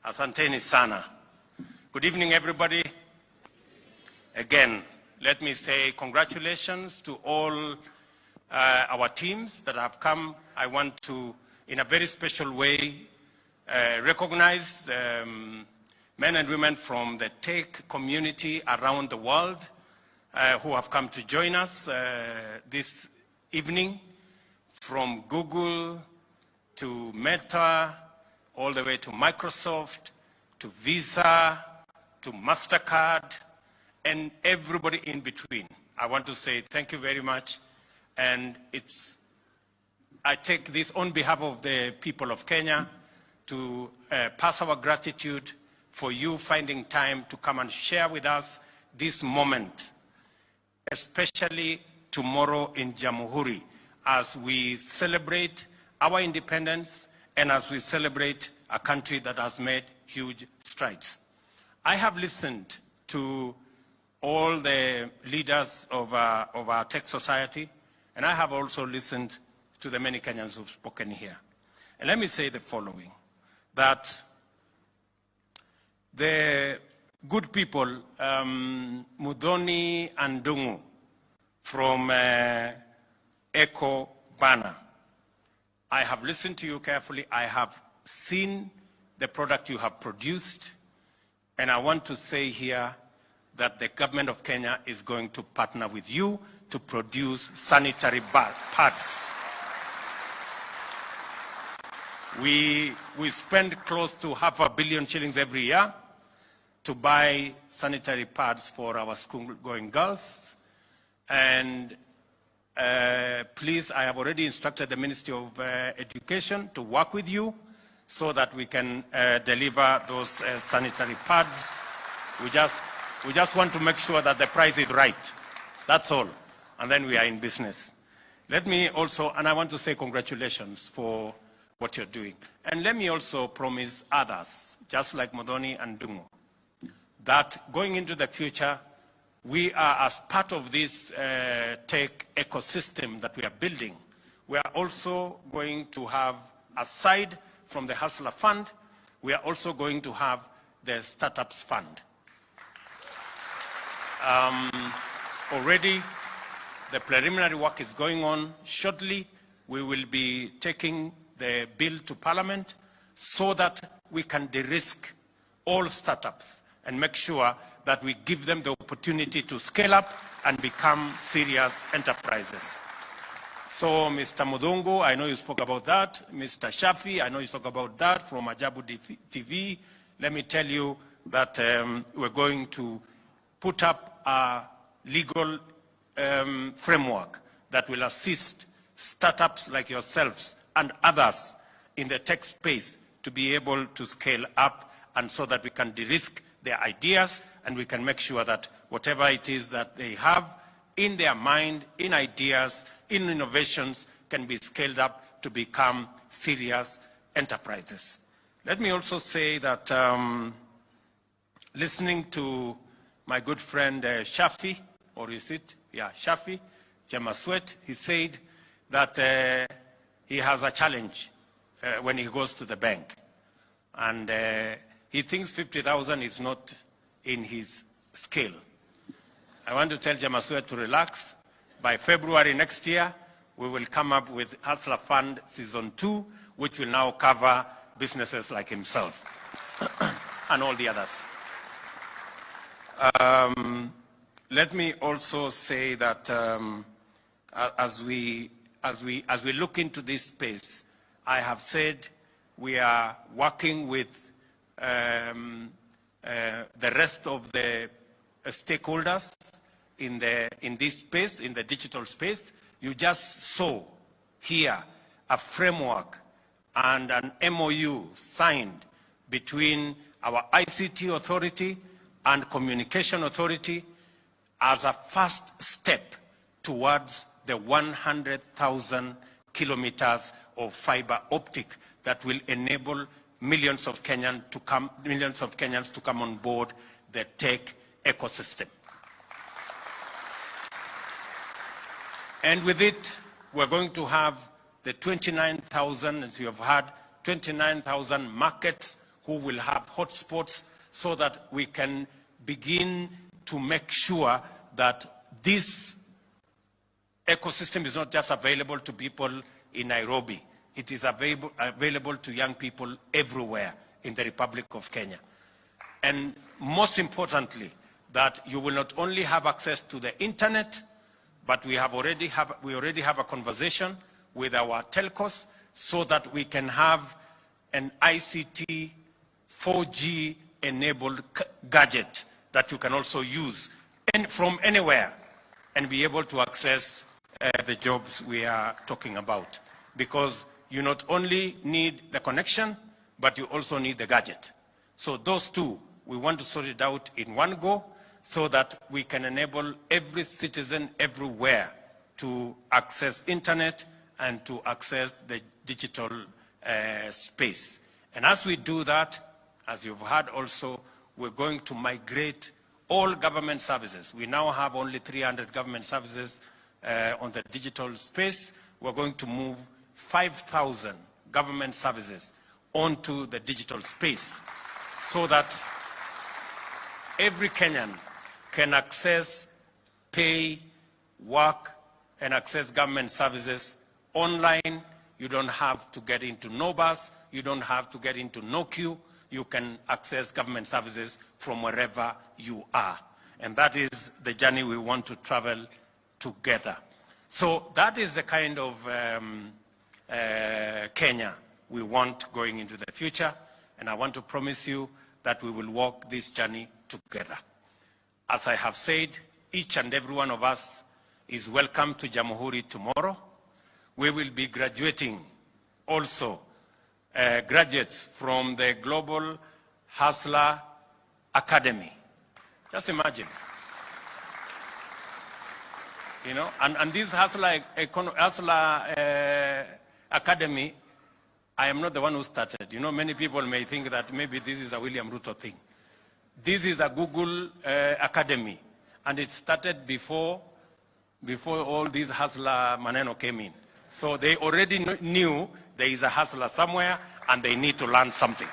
Asanteni sana. Good evening, everybody. Again, let me say congratulations to all our teams that have come. I want to, in a very special way, recognize men and women from the tech community around the world who have come to join us this evening, from Google to Meta, all the way to Microsoft, to Visa, to MasterCard, and everybody in between. I want to say thank you very much. And I take this on behalf of the people of Kenya to pass our gratitude for you finding time to come and share with us this moment, especially tomorrow in Jamhuri, as we celebrate our independence and as we celebrate a country that has made huge strides. I have listened to all the leaders of our tech society, and I have also listened to the many Kenyans who've spoken here. And let me say the following, that the good people, Mudhoni and Dungu from Echo Bana, I have listened to you carefully. I have seen the product you have produced, and I want to say here that the government of Kenya is going to partner with you to produce sanitary pads. We spend close to $500 million shillings every year to buy sanitary pads for our school-going girls. And please, I have already instructed the Ministry of Education to work with you so that we can deliver those sanitary pads. We just want to make sure that the price is right. That's all. And then we are in business. Let me also, and I want to say congratulations for what you're doing. And let me also promise others, just like Modoni and Dungo, that going into the future, we are, as part of this tech ecosystem that we are building, we are also going to have, aside from the Hustler Fund, we are also going to have the Startups Fund. Already, the preliminary work is going on. Shortly, we will be taking the bill to Parliament so that we can de-risk all startups and make sure that we give them the opportunity to scale up and become serious enterprises. So, Mr. Mudungu, I know you spoke about that. Mr. Shafi, I know you spoke about that from Ajabu TV. Let me tell you that we're going to put up a legal framework that will assist startups like yourselves and others in the tech space to be able to scale up, and so that we can de-risk their ideas and we can make sure that whatever it is that they have in their mind, in ideas, in innovations, can be scaled up to become serious enterprises. Let me also say that listening to my good friend Shafi, or is it? Yeah, Shafi, Jamaswet, he said that he has a challenge when he goes to the bank. And he thinks 50,000 is not in his scale. I want to tell Jamaswet to relax. By February next year, we will come up with Hustler Fund Season 2, which will now cover businesses like himself and all the others. Let me also say that as we look into this space, I have said we are working with the rest of the stakeholders in this space, in the digital space. You just saw here a framework and an MOU signed between our ICT authority and communication authority as a first step towards the 100,000 kilometers of fiber optic that will enable millions of Kenyans to come on board the tech ecosystem. And with it, we're going to have the 29,000, as you have heard, 29,000 markets who will have hotspots so that we can begin to make sure that this ecosystem is not just available to people in Nairobi. It is available to young people everywhere in the Republic of Kenya. And most importantly, that you will not only have access to the internet, but we already have a conversation with our telcos so that we can have an ICT 4G enabled gadget that you can also use from anywhere and be able to access the jobs we are talking about. Because you not only need the connection, but you also need the gadget. So those two, we want to sort it out in one go so that we can enable every citizen everywhere to access internet and to access the digital space. And as we do that, as you've heard also, we're going to migrate all government services. We now have only 300 government services on the digital space. We're going to move 5,000 government services onto the digital space so that every Kenyan can access, pay, work, and access government services online. You don't have to get into NOBAS. You don't have to get into NOQ. You can access government services from wherever you are. And that is the journey we want to travel together. So that is the kind of Kenya we want going into the future. And I want to promise you that we will walk this journey together. As I have said, each and every one of us is welcome to Jamhuri tomorrow. We will be graduating also graduates from the Global Hustler Academy. Just imagine. You know, and this Hustler Academy, I am not the one who started. You know, many people may think that maybe this is a William Ruto thing. This is a Google Academy, and it started before all these Hustler maneno came in. So they already knew there is a hustler somewhere, and they need to learn something.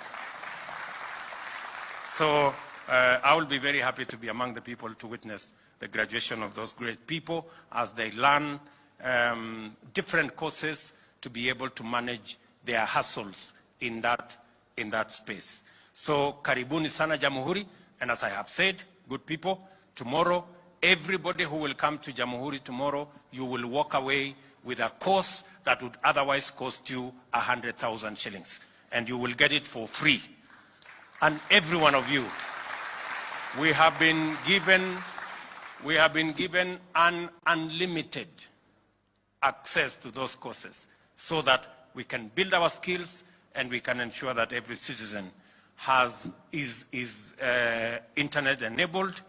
So I will be very happy to be among the people to witness the graduation of those great people as they learn different courses to be able to manage their hustles in that space. So karibuni sana Jamhuri, and as I have said, good people, tomorrow, everybody who will come to Jamhuri tomorrow, you will walk away with a course that would otherwise cost you 100,000 shillings. And you will get it for free. And every one of you, we have been given an unlimited access to those courses so that we can build our skills and we can ensure that every citizen is internet enabled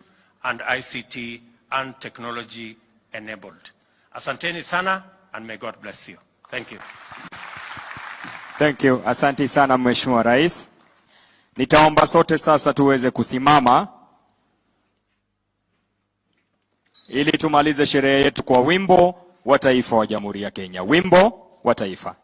and ICT and technology enabled. Asanteni sana, and may God bless you. Thank you. Thank you. Asante sana Mheshimiwa Rais. Nitaomba sote sasa tuweze kusimama ili tumalize sherehe yetu kwa wimbo wa taifa wa Jamhuri ya Kenya. Wimbo wa taifa.